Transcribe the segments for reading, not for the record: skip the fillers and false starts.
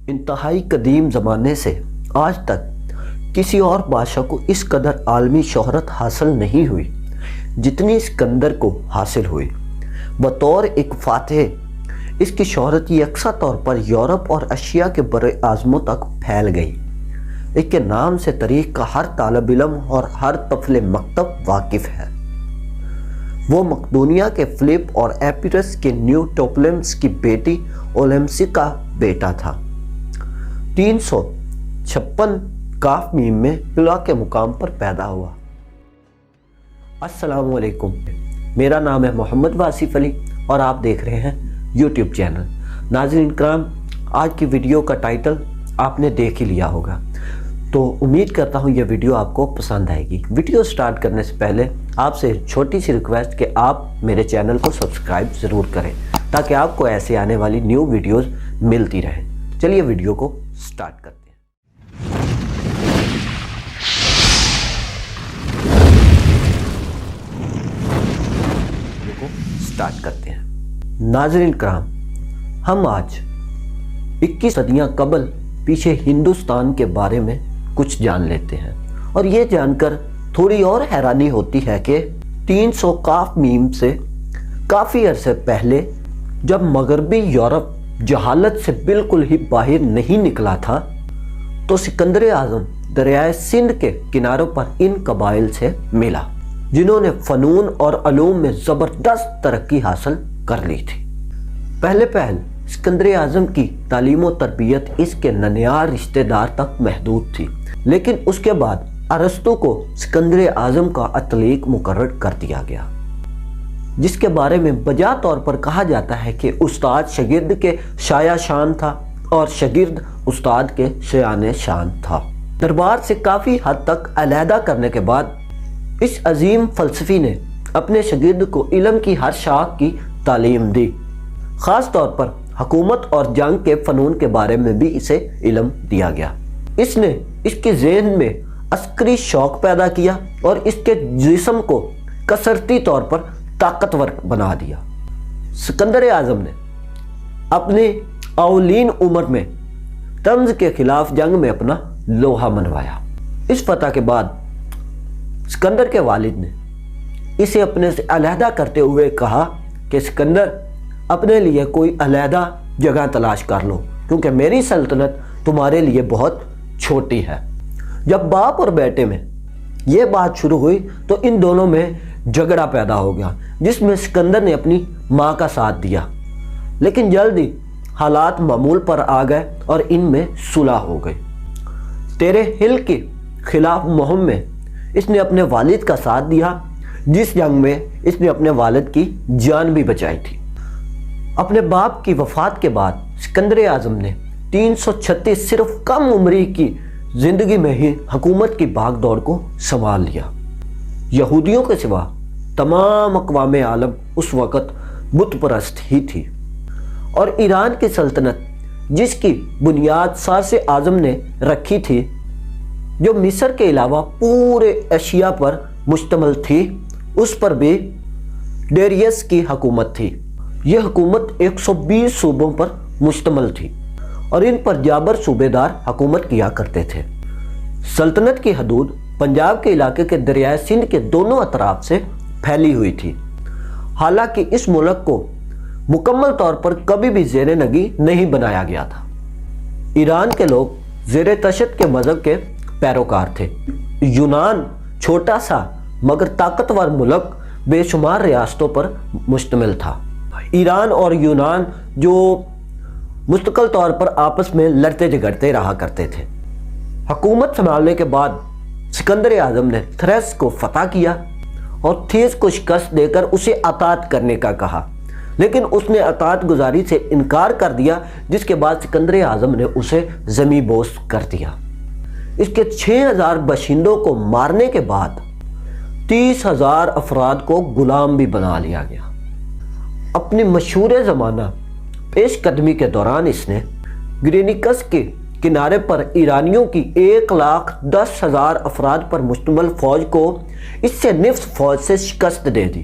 انتہائی قدیم زمانے سے آج تک کسی اور بادشاہ کو اس قدر عالمی شہرت حاصل نہیں ہوئی جتنی اسکندر کو حاصل ہوئی۔ بطور ایک فاتح اس کی شہرت یکساں طور پر یورپ اور ایشیا کے بر اعظموں تک پھیل گئی۔ اس کے نام سے تاریخ کا ہر طالب علم اور ہر طفل مکتب واقف ہے۔ وہ مقدونیہ کے فلپ اور ایپیرس کے نیو ٹوپلمس کی بیٹی اولمسی کا بیٹا تھا۔ 356 کاف میم میں پلا کے مقام پر پیدا ہوا۔ السلام علیکم، میرا نام ہے محمد واصف علی اور آپ دیکھ رہے ہیں یوٹیوب چینل۔ ناظرین کرام، آج کی ویڈیو کا ٹائٹل آپ نے دیکھ ہی لیا ہوگا، تو امید کرتا ہوں یہ ویڈیو آپ کو پسند آئے گی۔ ویڈیو سٹارٹ کرنے سے پہلے آپ سے چھوٹی سی ریکویسٹ کہ آپ میرے چینل کو سبسکرائب ضرور کریں تاکہ آپ کو ایسے آنے والی نیو ویڈیوز ملتی رہیں۔ چلیے ویڈیو کو سٹارٹ کرتے ہیں۔ ناظرین کرام، ہم آج 21 صدیاں قبل پیچھے ہندوستان کے بارے میں کچھ جان لیتے ہیں، اور یہ جان کر تھوڑی اور حیرانی ہوتی ہے کہ 300 کاف میم سے کافی عرصے پہلے جب مغربی یورپ جہالت سے بالکل ہی باہر نہیں نکلا تھا تو سکندر اعظم دریائے سندھ کے کناروں پر ان قبائل سے ملا جنہوں نے فنون اور علوم میں زبردست ترقی حاصل کر لی تھی۔ پہلے سکندر اعظم کی تعلیم و تربیت اس کے ننھیار رشتہ دار تک محدود تھی، لیکن اس کے بعد ارسطو کو سکندر اعظم کا عطلیق مقرر کر دیا گیا، جس کے بارے میں بجا طور پر کہا جاتا ہے کہ استاد شاگرد کے شایع شان تھا اور شاگرد استاد کے شایان شان تھا۔ دربار سے کافی حد تک علیحدہ کرنے کے بعد اس عظیم فلسفی نے اپنے شاگرد کو علم کی ہر شاخ کی تعلیم دی، خاص طور پر حکومت اور جنگ کے فنون کے بارے میں بھی اسے علم دیا گیا۔ اس نے اس کے ذہن میں عسکری شوق پیدا کیا اور اس کے جسم کو کثرتی طور پر طاقتور بنا دیا۔ سکندر اعظم نے اپنی اولین عمر میں طنز کے خلاف جنگ میں اپنا لوہا منوایا۔ اس فتح کے بعد سکندر کے والد نے اسے اپنے سے علیحدہ کرتے ہوئے کہا کہ سکندر، اپنے لیے کوئی علیحدہ جگہ تلاش کر لو کیونکہ میری سلطنت تمہارے لیے بہت چھوٹی ہے۔ جب باپ اور بیٹے میں یہ بات شروع ہوئی تو ان دونوں میں جھگڑا پیدا ہو گیا، جس میں سکندر نے اپنی ماں کا ساتھ دیا، لیکن جلدی حالات معمول پر آ گئے اور ان میں صلح ہو گئی۔ تیرے ہل کے خلاف مہم میں اس نے اپنے والد کا ساتھ دیا، جس جنگ میں اس نے اپنے والد کی جان بھی بچائی تھی۔ اپنے باپ کی وفات کے بعد سکندر اعظم نے 336 صرف کم عمری کی زندگی میں ہی حکومت کی بھاگ دوڑ کو سنبھال لیا۔ یہودیوں کے سوا تمام اقوام عالم اس وقت بت پرست ہی تھی، اور ایران کی سلطنت جس کی بنیاد سارس اعظم نے رکھی تھی، جو مصر کے علاوہ پورے ایشیا پر مشتمل تھی، اس پر بھی ڈیریس کی حکومت تھی۔ یہ حکومت 120 صوبوں پر مشتمل تھی اور ان پر جابر صوبے دار حکومت کیا کرتے تھے۔ سلطنت کی حدود پنجاب کے علاقے کے دریائے سندھ کے دونوں اطراف سے پھیلی ہوئی تھی، حالانکہ اس ملک کو مکمل طور پر کبھی بھی زیر نگی نہیں بنایا گیا تھا۔ ایران کے لوگ زیر تشدد کے مذہب کے پیروکار تھے۔ یونان چھوٹا سا مگر طاقتور ملک بے شمار ریاستوں پر مشتمل تھا۔ ایران اور یونان جو مستقل طور پر آپس میں لڑتے جھگڑتے رہا کرتے تھے۔ حکومت سنبھالنے کے بعد سکندر اعظم نے تھریس کو فتح کیا اور تھیس کو شکست دے کر اسے اطاعت کرنے کا کہا، لیکن اس نے اطاعت گزاری سے انکار کر دیا، جس کے بعد سکندر اعظم نے اسے زمیں بوس کر دیا۔ اس کے 6000 باشندوں کو مارنے کے بعد 30,000 افراد کو غلام بھی بنا لیا گیا۔ اپنی مشہور زمانہ پیش قدمی کے دوران اس نے گرینیکس کے کنارے پر ایرانیوں کی 1,10,000 افراد پر مشتمل فوج کو اس سے نصف فوج سے شکست دے دی۔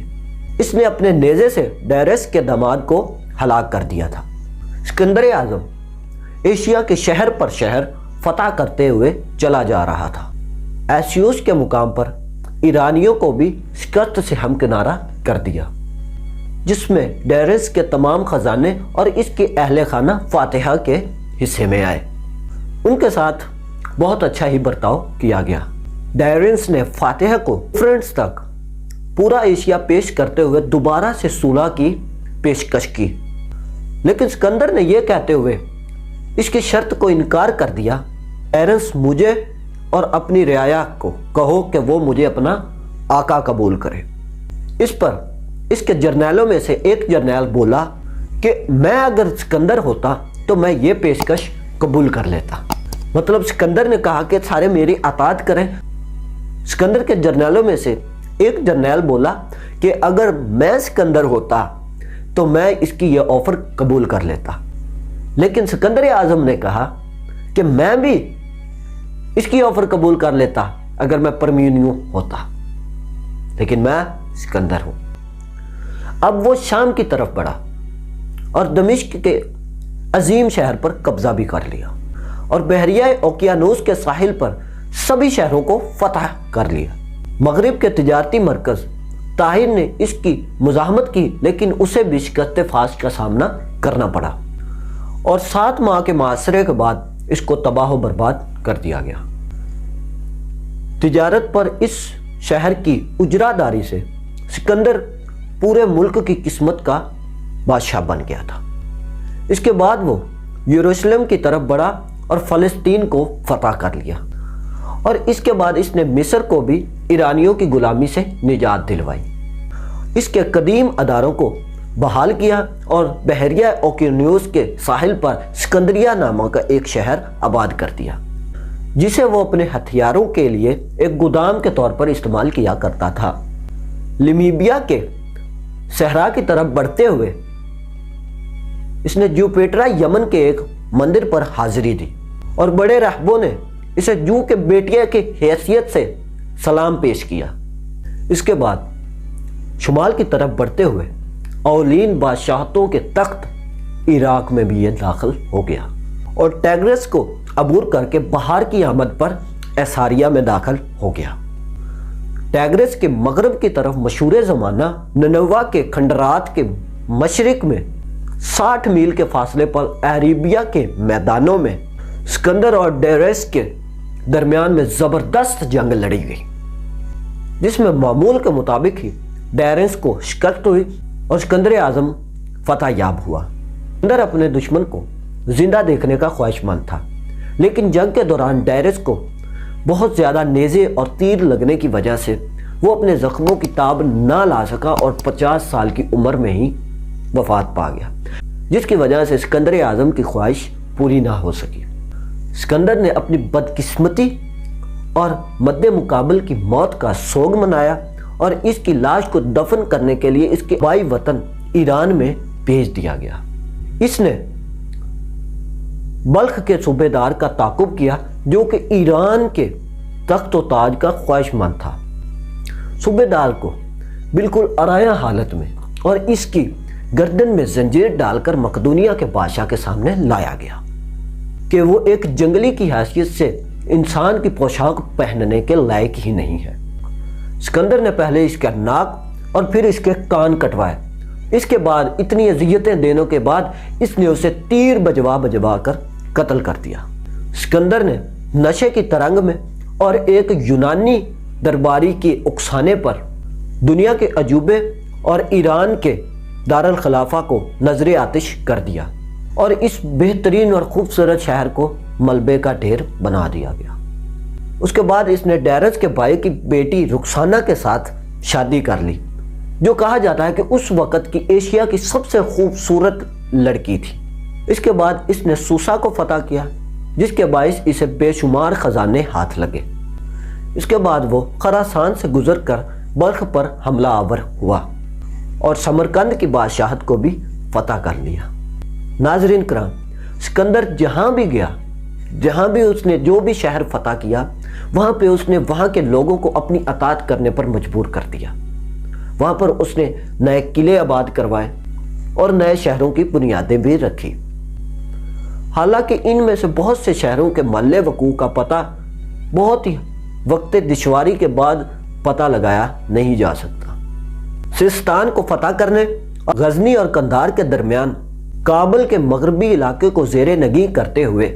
اس نے اپنے نیزے سے ڈیرس کے داماد کو ہلاک کر دیا تھا۔ سکندر اعظم ایشیا کے شہر پر شہر فتح کرتے ہوئے چلا جا رہا تھا۔ ایسیوس کے مقام پر ایرانیوں کو بھی شکست سے ہمکنارہ کر دیا، جس میں ڈیرس کے تمام خزانے اور اس کے اہل خانہ فاتحہ کے حصے میں آئے۔ ان کے ساتھ بہت اچھا ہی برتاؤ کیا گیا۔ ڈیرنس نے فاتحہ کو فرینڈز تک پورا ایشیا پیش کرتے ہوئے دوبارہ سے صلح کی پیشکش کی، لیکن سکندر نے یہ کہتے ہوئے اس کی شرط کو انکار کر دیا، ڈیرنس مجھے اور اپنی رعایا کو کہو کہ وہ مجھے اپنا آقا قبول کرے۔ اس پر اس کے جرنیلوں میں سے ایک جرنیل بولا کہ میں اگر سکندر ہوتا تو میں یہ پیشکش قبول کر لیتا۔ مطلب سکندر نے کہا کہ سارے میری اطاعت کریں۔ سکندر کے جرنیلوں میں سے ایک جرنیل بولا کہ اگر میں سکندر ہوتا تو میں اس کی یہ آفر قبول کر لیتا، لیکن سکندر اعظم نے کہا کہ میں بھی اس کی آفر قبول کر لیتا اگر میں پرمینیو ہوتا، لیکن میں سکندر ہوں۔ اب وہ شام کی طرف بڑھا اور دمشق کے عظیم شہر پر قبضہ بھی کر لیا اور بحریہ اوقیانوس کے ساحل پر سبھی شہروں کو فتح کر لیا۔ مغرب کے تجارتی مرکز طاہر نے اس کی مزاحمت کی، لیکن اسے بھی شکست فاش کا سامنا کرنا پڑا اور 7 ماہ کے محاصرے کے بعد اس کو تباہ و برباد کر دیا گیا۔ تجارت پر اس شہر کی اجرا داری سے سکندر پورے ملک کی قسمت کا بادشاہ بن گیا تھا۔ اس کے بعد وہ یروشلم کی طرف بڑھا اور فلسطین کو فتح کر لیا، اور اس کے بعد اس نے مصر کو بھی ایرانیوں کی غلامی سے نجات دلوائی، اس کے قدیم اداروں کو بحال کیا اور بحریہ اوقیانوس کے ساحل پر سکندریہ نامہ کا ایک شہر آباد کر دیا، جسے وہ اپنے ہتھیاروں کے لیے ایک گودام کے طور پر استعمال کیا کرتا تھا۔ لیمیبیا کے صحرا کی طرف بڑھتے ہوئے اس نے جوپیٹرا یمن کے ایک مندر پر حاضری دی اور بڑے راہبوں نے اسے جو کے بیٹیا کی حیثیت سے سلام پیش کیا۔ اس کے بعد شمال کی طرف بڑھتے ہوئے اولین بادشاہتوں کے تخت عراق میں بھی یہ داخل ہو گیا اور ٹیگرس کو عبور کر کے بہار کی آمد پر ایساریہ میں داخل ہو گیا۔ ٹیگرس کے مغرب کی طرف مشہور زمانہ ننوا کے کھنڈرات کے مشرق میں 60 میل کے فاصلے پر عربیہ کے میدانوں میں سکندر اور ڈیرس کے درمیان میں زبردست جنگ لڑی گئی، جس میں معمول کے مطابق ہی ڈیرس کو شکست ہوئی اور سکندر اعظم فتح یاب ہوا۔ سکندر اپنے دشمن کو زندہ دیکھنے کا خواہش مند تھا، لیکن جنگ کے دوران ڈیرس کو بہت زیادہ نیزے اور تیر لگنے کی وجہ سے وہ اپنے زخموں کی تاب نہ لا سکا اور 50 سال کی عمر میں ہی وفات پا گیا، جس کی وجہ سے سکندر اعظم کی خواہش پوری نہ ہو سکی۔ سکندر نے اپنی بدقسمتی اور مد مقابل کی موت کا سوگ منایا اور اس کی لاش کو دفن کرنے کے لیے اس کے بائی وطن ایران میں بھیج دیا گیا۔ اس نے بلخ کے صوبے دار کا تعاقب کیا جو کہ ایران کے تخت و تاج کا خواہش مند تھا۔ صوبے دار کو بالکل عریاں حالت میں اور اس کی گردن میں زنجیر ڈال کر مقدونیہ کے بادشاہ کے سامنے لایا گیا کہ وہ ایک جنگلی کی حیثیت سے انسان کی پوشاک پہننے کے لائق ہی نہیں ہے۔ سکندر نے پہلے اس کا ناک اور پھر اس کے کان کٹوائے۔ اس کے بعد اتنی اذیتیں دینے کے بعد اس نے اسے تیر بجوا کر قتل کر دیا۔ سکندر نے نشے کی ترنگ میں اور ایک یونانی درباری کے اکسانے پر دنیا کے عجوبے اور ایران کے دارالخلافہ کو نظر آتش کر دیا اور اس بہترین اور خوبصورت شہر کو ملبے کا ڈھیر بنا دیا گیا۔ اس کے بعد اس نے ڈیرس کے بھائی کی بیٹی رخسانہ کے ساتھ شادی کر لی، جو کہا جاتا ہے کہ اس وقت کی ایشیا کی سب سے خوبصورت لڑکی تھی۔ اس کے بعد اس نے سوسا کو فتح کیا، جس کے باعث اسے بے شمار خزانے ہاتھ لگے۔ اس کے بعد وہ خراسان سے گزر کر بلخ پر حملہ آور ہوا اور سمرقند کی بادشاہت کو بھی فتح کر لیا۔ ناظرین کرام، سکندر جہاں بھی گیا، جہاں بھی اس نے جو بھی شہر فتح کیا، وہاں پہ اس نے وہاں کے لوگوں کو اپنی اطاعت کرنے پر مجبور کر دیا۔ وہاں پر اس نے نئے قلعے آباد کروائے اور نئے شہروں کی بنیادیں بھی رکھی۔ حالانکہ ان میں سے بہت سے شہروں کے محل وقوع کا پتہ بہت ہی وقت دشواری کے بعد پتہ لگایا نہیں جا سکتا۔ سیستان کو فتح کرنے اور غزنی اور قندھار کے درمیان کابل کے مغربی علاقے کو زیر نگیں کرتے ہوئے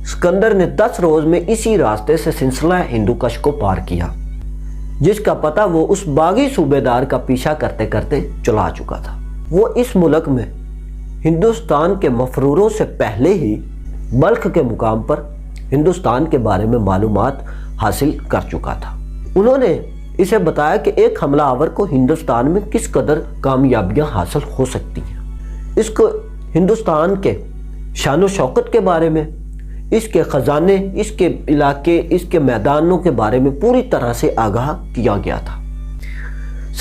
سکندر نے 10 روز میں اسی راستے سے سلسلہ ہندو کش کو پار کیا، جس کا پتہ وہ اس باغی صوبے دار کا پیچھا کرتے کرتے چلا چکا تھا۔ وہ اس ملک میں ہندوستان کے مفروروں سے پہلے ہی بلخ کے مقام پر ہندوستان کے بارے میں معلومات حاصل کر چکا تھا۔ انہوں نے اسے بتایا کہ ایک حملہ آور کو ہندوستان میں کس قدر کامیابیاں حاصل ہو سکتی ہیں، اس کو ہندوستان کے شان و شوکت کے بارے میں، اس کے خزانے، اس کے علاقے، اس کے میدانوں کے بارے میں پوری طرح سے آگاہ کیا گیا تھا۔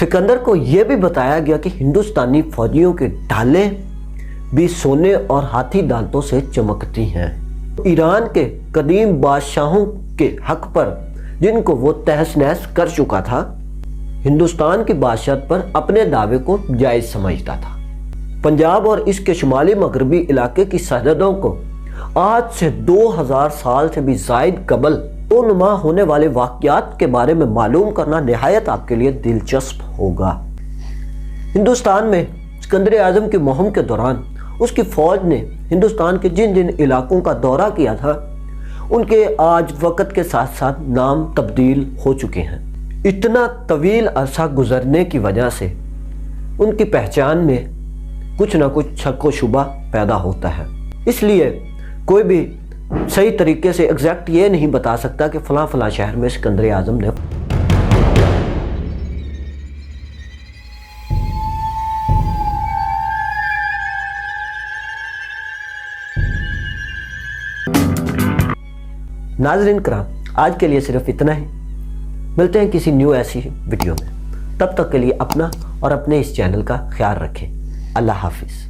سکندر کو یہ بھی بتایا گیا کہ ہندوستانی فوجیوں کے ڈھالیں بھی سونے اور ہاتھی دانتوں سے چمکتی ہیں۔ ایران کے قدیم بادشاہوں کے حق پر جن کو وہ تہس نہس کر چکا تھا، ہندوستان کی بادشاہت پر اپنے دعوے کو جائز سمجھتا تھا۔ پنجاب اور اس کے شمالی مغربی علاقے کی سرحدوں کو آج سے 2000 سال سے بھی زائد قبل رونما ہونے والے واقعات کے بارے میں معلوم کرنا نہایت آپ کے لیے دلچسپ ہوگا۔ ہندوستان میں سکندر اعظم کی مہم کے دوران اس کی فوج نے ہندوستان کے جن جن علاقوں کا دورہ کیا تھا، ان کے آج وقت کے ساتھ ساتھ نام تبدیل ہو چکے ہیں۔ اتنا طویل عرصہ گزرنے کی وجہ سے ان کی پہچان میں کچھ نہ کچھ شک و شبہ پیدا ہوتا ہے، اس لیے کوئی بھی صحیح طریقے سے ایگزیکٹ یہ نہیں بتا سکتا کہ فلاں فلاں شہر میں سکندر اعظم نے ناظرین کرام، آج کے لیے صرف اتنا ہی۔ ملتے ہیں کسی نیو ایسی ویڈیو میں، تب تک کے لیے اپنا اور اپنے اس چینل کا خیال رکھیں۔ اللہ حافظ۔